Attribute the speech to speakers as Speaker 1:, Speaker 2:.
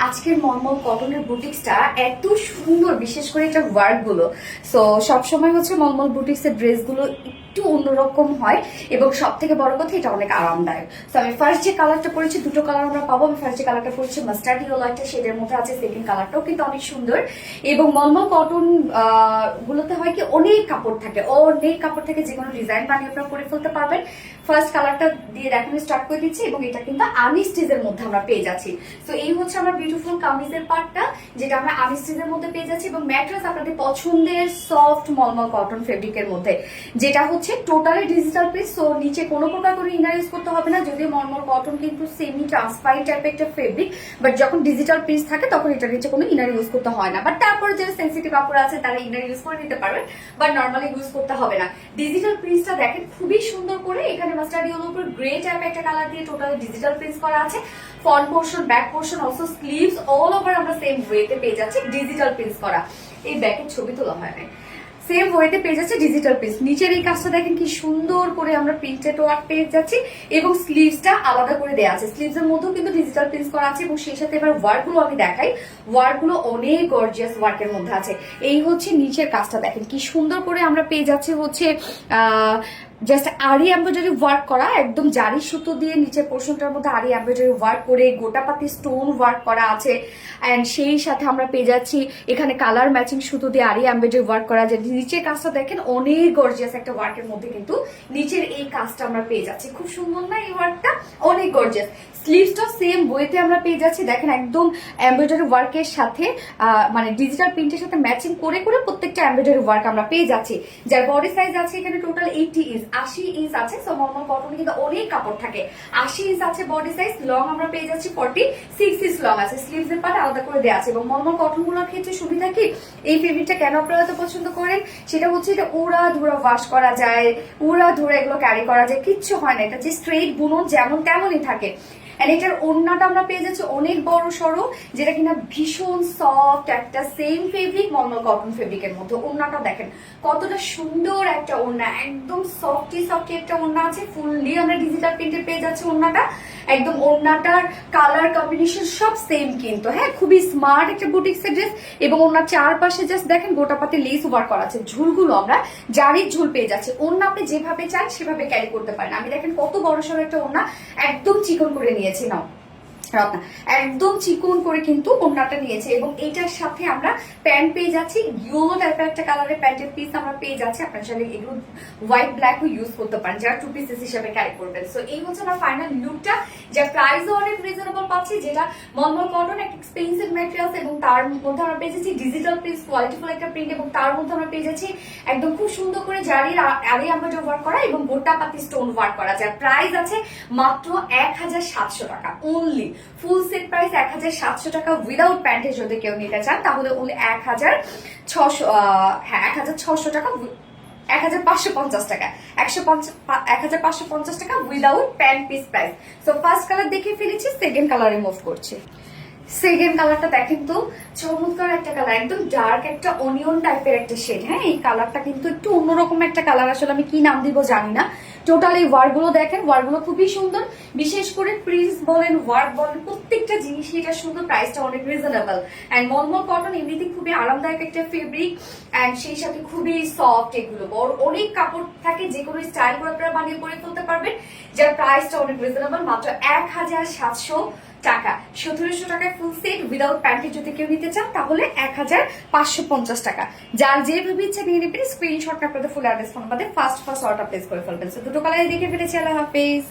Speaker 1: আজকের মলমল কটনের বুটিক্সটা এত সুন্দর, বিশেষ করে এটা ওয়ার্ক গুলো। সো সবসময় হচ্ছে মলমল বুটিক্সের ড্রেস গুলো একটু অন্যরকম হয় এবং সব থেকে বড় কথা এটা অনেক আরামদায়ক। তো আমি ফার্স্ট যে কালারটা পরেছি, দুটো কালার আমরা পাবো। আমি ফার্স্ট যে কালারটা পরেছি মাস্টার্ড ইয়েলো একটা শেডের মধ্যে আছে, সেকেন্ড কালারটাও কিন্তু অনেক সুন্দর। এবং মলমল কটন গুলোতে হয় কি অনেক কাপড় থাকে, যে কোনো ডিজাইন বানিয়ে আপনারা করে ফেলতে পারবেন। ফার্স্ট কালারটা দিয়ে দেখানো স্টার্ট করে দিচ্ছি এবং এটা কিন্তু আনস্টিচের মধ্যে আমরা পেয়ে যাচ্ছি। তো এই হচ্ছে আমার বিউটিফুল কামিজের পার্টটা, যেটা আমরা আনস্টিচের মধ্যে পেয়ে যাচ্ছি এবং ম্যাট্রেস আপনাদের পছন্দের সফট মলমল কটন ফেব্রিকের মধ্যে, যেটা হচ্ছে টোটালি ডিজিটাল পিস। সো নিচে কোনো প্রকার করে ইনার ইউজ করতে হবে না, যদিও মলমল কটন কিন্তু সেমি ট্রান্সপারেন্ট টাইপের একটা ফেব্রিক, বাট যখন ডিজিটাল পিস থাকে তখন এটার নিচে কোনো ইনার ইউজ করতে হয় না। বাট তারপরে যারা সেন্সিটিভ কাপড় আছে তারা ইনার ইউজ করে নিতে পারবেন, বাট নর্মালি ইউজ করতে হবে না। ডিজিটাল প্রিন্টটা দেখেন খুবই সুন্দর করে, এখানে মাস্টার্ড ইয়েলোর উপর গ্রে টাইপের একটা কালার দিয়ে টোটাল ডিজিটাল প্রিন্ট করা আছে। Front portion, back portion, also sleeves all over আমরা সেম ওয়েতে পেয়ে যাচ্ছি ডিজিটাল প্রিন্ট করা। এই ব্যাকের ছবি তোলা হয় না, সেম ওয়েতে পেয়ে যাচ্ছে ডিজিটাল প্রিন্ট। নিচের এই কাজটা দেখেন কি সুন্দর করে আমরা প্রিন্টেড ওয়ার্ক পেয়ে যাচ্ছি এবং স্লিভসটা আলাদা করে দেওয়া আছে। স্লিভস এর মধ্যেও কিন্তু ডিজিটাল প্রিন্ট করা আছে এবং সেই সাথে এবার ওয়ার্ক গুলো আমি দেখাই। ওয়ার্ক গুলো অনেক গর্জিয়াস ওয়ার্কের মধ্যে আছে। এই হচ্ছে নিচের কাজটা দেখেন কি সুন্দর করে আমরা পেয়ে যাচ্ছি হচ্ছে জাস্ট আরি এমব্রয়ডারি ওয়ার্ক করা, একদম জারি সুতো দিয়ে নিচের পোর্শনটার মধ্যে আরি এমব্রয়ডারি ওয়ার্ক করে গোটাপাতি স্টোন ওয়ার্ক করা আছে। অ্যান্ড সেই সাথে আমরা পেয়ে যাচ্ছি এখানে কালার ম্যাচিং সুতো দিয়ে আরি এমব্রয়ডারি ওয়ার্ক করা যায়। নিচের কাজটা দেখেন অনেক গর্জিয়াস একটা ওয়ার্কের মধ্যে কিন্তু নিচের এই কাজটা আমরা পেয়ে যাচ্ছি। খুব সুন্দর না এই ওয়ার্কটা, অনেক গর্জিয়াস। স্লিভসটা সেম বইতে আমরা পেয়ে যাচ্ছি, দেখেন একদম এমব্রয়ডারি ওয়ার্কের সাথে মানে ডিজিটাল প্রিন্টের সাথে ম্যাচিং করে করে প্রত্যেকটা এমব্রয়ডারি ওয়ার্ক আমরা পেয়ে যাচ্ছি। যার বডি সাইজ আছে এখানে টোটাল 80 ইঞ্চ, 80 ইঞ্চ আছে। সো মলমল কটনে কিন্তু অনেক কাপড় থাকে। 80 ইঞ্চ আছে বডি সাইজ, লং আমরা পেয়ে যাচ্ছি 46 ইঞ্চ লং আছে। স্লিভস এর পার্ট আলাদা করে দেওয়া আছে এবং মলমল কটন গুলোর ক্ষেত্রে সুবিধা কি, এই ফেব্রিকটা কেন আপনারা এত পছন্দ করেন সেটা হচ্ছে এটা উড়া ধুরা ওয়াশ করা যায়, উড়া ধুরা এগুলো ক্যারি করা যায়, কিচ্ছু হয় না। এটা যে স্ট্রেট বুনন যেমন তেমনই থাকে। এন্ড এটার ওড়নাটা আমরা পেয়ে যাচ্ছি অনেক বড় সড়ো, যেটা কিনা ভীষণ সফট একটা সেম ফেব্রিক মলমল কটন ফেব্রিকের মধ্যে। ওড়নাটা দেখেন কতটা সুন্দর একটা ওড়না, একদম সফটি একটা ওড়না আছে। ফুললি আমরা ডিজিটাল প্রিন্টে পেয়ে যাচ্ছি ওড়নাটা। একদম ওড়নাটার কালার কম্বিনেশন সব সেম কিন্তু, হ্যাঁ খুবই স্মার্ট একটা বুটিক্সের ড্রেস। এবং ওড়নার চারপাশে জাস্ট দেখেন গোটাপাতি লেস ওভার করা আছে। ঝুলগুলো আমরা জারির ঝুল পেয়ে যাচ্ছি। ওড়না আপনি যেভাবে চান সেভাবে ক্যারি করতে পারেন। আমি দেখেন কত বড় সড়ো একটা ওড়না একদম চিকন করে নিয়েছি, নাও রত্না একদম চিকন করে কিন্তু ওড়নাটা নিয়েছে। এবং এইটার সাথে আমরা প্যান্ট পেয়ে যাচ্ছি, ইয়েলো টাইপের একটা কালারের প্যান্টের পিস আমরা পেয়ে যাচ্ছি। আপনার সাথে এগুলো হোয়াইট ব্ল্যাক ইউজ করতে পারেন যারা টু পিসেস হিসেবে ক্যারি করবেন। সো এই হচ্ছে আমার ফাইনাল লুকটা, যার প্রাইসও অনেক রিজনেবল পাচ্ছি, যেটা মলমল কটন একটা এক্সপেন্সিভ ম্যাটেরিয়ালস এবং তার মধ্যে আমরা পেয়ে যাচ্ছি ডিজিটাল প্রিন্ট, কোয়ালিটিফুল একটা প্রিন্ট এবং তার মধ্যে আমরা পেয়ে যাচ্ছি একদম খুব সুন্দর করে জারির আরি এমব্রয়ডারি ওয়ার্ক করা এবং গোটা পাতি স্টোন ওয়ার্ক করা। যার প্রাইস আছে মাত্র 1700 টাকা অনলি। ফুল সেট প্রাইস 1700 টাকা উইদাউট প্যান্টে যদি কেউ নিতে চান তাহলে ওনলি 1600 টাকা, 1550 টাকা, 1550 টাকা without pant piece price. So first colour দেখে ফেলেছি, সেকেন্ড কালারে মুভ করছি। সেকেন্ড কালারটা দেখেন তো চমৎকার একটা কালার, একদম ডার্ক একটা অনিয়ন টাইপের একটা শেড। হ্যাঁ এই কালারটা কিন্তু একটু অন্যরকম একটা কালার, আসলে আমি কি নাম দিব জানি না। টোটাল এই ওয়ার্ক গুলো দেখেন, ওয়ার্ক গুলো খুবই সুন্দর, বিশেষ করে প্রিন্টস বলেন ওয়ার্ক বলেন প্রত্যেকটা জিনিসই এটা সুন্দর, প্রাইসটা অনেক রিজনেবল। এন্ড মলমল কটন এমনিতে খুবই আরামদায়ক একটা ফেব্রিক এন্ড সেই সাথে খুবই সফট। এগুলো বড় অনেক কাপড় থাকে, যে কোনো স্টাইল করে আপনারা বানিয়ে পরে ফেলতে পারবেন। যার প্রাইসটা অনেক রিজনেবল, মাত্র 1700 টাকা। 1700 টাকায় ফুল সেট উইদাউট প্যান্টে যদি কেউ নিতে চান তাহলে 1550 টাকা। যার যেভাবে ইচ্ছা নিয়ে নেবেন, স্ক্রিনশট আপনাদের ফুল অ্যাড্রেস ফোন আমাদের ফার্স্ট অর্ডার প্লেস করে ফেলবেন। দুটো কালারে দেখে ফেলেছি। আল্লাহ হাফেজ।